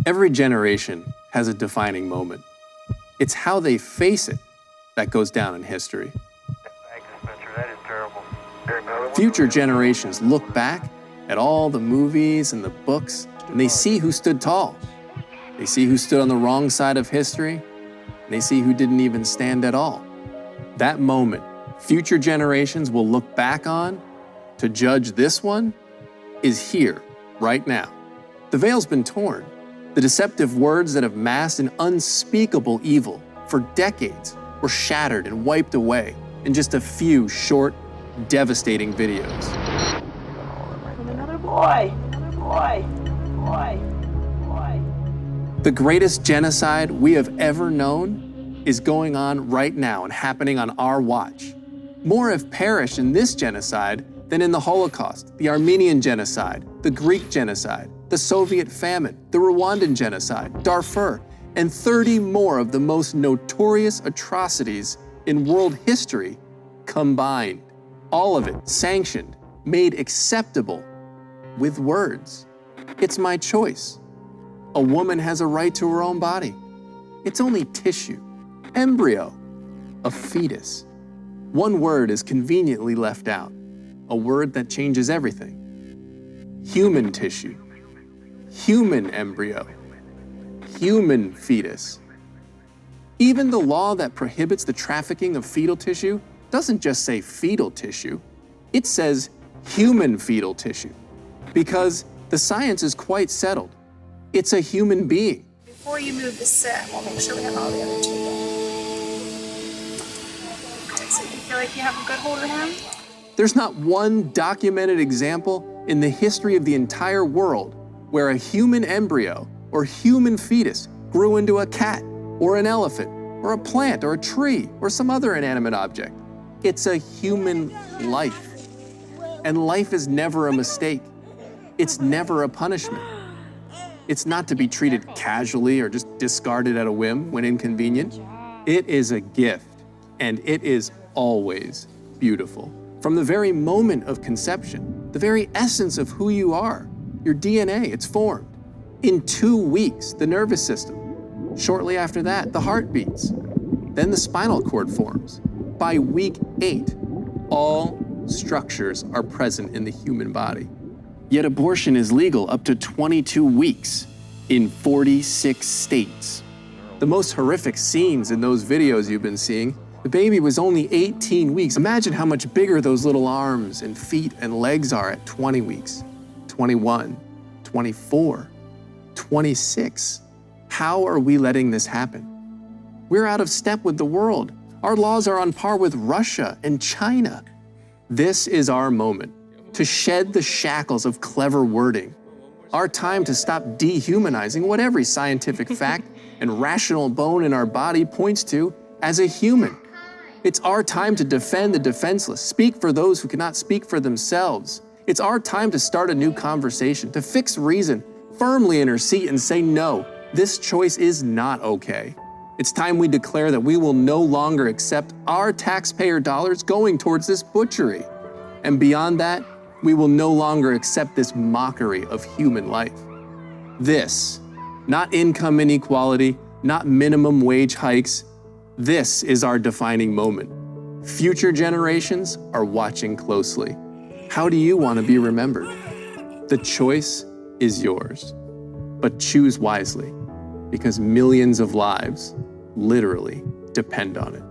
Every generation has a defining moment. It's how they face it that goes down in history. Thank you, Spencer. That is terrible. Future generations look back at all the movies and the books, and they see who stood tall. They see who stood on the wrong side of history, and they see who didn't even stand at all. That moment, future generations will look back on to judge this one is here, right now. The veil's been torn. The deceptive words that have masked an unspeakable evil for decades were shattered and wiped away in just a few short, devastating videos. Another boy, another boy, boy. The greatest genocide we have ever known is going on right now and happening on our watch. More have perished in this genocide than in the Holocaust, the Armenian genocide, the Greek genocide, the Soviet famine, the Rwandan genocide, Darfur, and 30 more of the most notorious atrocities in world history combined. All of it sanctioned, made acceptable with words. It's my choice. A woman has a right to her own body. It's only tissue, embryo, a fetus. One word is conveniently left out, a word that changes everything. Human tissue, human embryo, human fetus. Even the law that prohibits the trafficking of fetal tissue doesn't just say fetal tissue, it says human fetal tissue, because the science is quite settled. It's a human being. Before you move the set, we'll make sure we have all the other two done. So you feel like you have a good hold of him? There's not one documented example in the history of the entire world where a human embryo or human fetus grew into a cat or an elephant or a plant or a tree or some other inanimate object. It's a human life. And life is never a mistake. It's never a punishment. It's not to be treated casually or just discarded at a whim when inconvenient. It is a gift, and it is always beautiful. From the very moment of conception, the very essence of who you are, your DNA, it's formed. In 2 weeks, the nervous system. Shortly after that, the heart beats. Then the spinal cord forms. By week 8, all structures are present in the human body. Yet abortion is legal up to 22 weeks in 46 states. The most horrific scenes in those videos you've been seeing, the baby was only 18 weeks. Imagine how much bigger those little arms and feet and legs are at 20 weeks, 21, 24, 26. How are we letting this happen? We're out of step with the world. Our laws are on par with Russia and China. This is our moment to shed the shackles of clever wording. Our time to stop dehumanizing what every scientific fact and rational bone in our body points to as a human. It's our time to defend the defenseless, speak for those who cannot speak for themselves. It's our time to start a new conversation, to fix reason firmly in her seat and say, no, this choice is not okay. It's time we declare that we will no longer accept our taxpayer dollars going towards this butchery. And beyond that, we will no longer accept this mockery of human life. This, not income inequality, not minimum wage hikes, this is our defining moment. Future generations are watching closely. How do you want to be remembered? The choice is yours, but choose wisely, because millions of lives literally depend on it.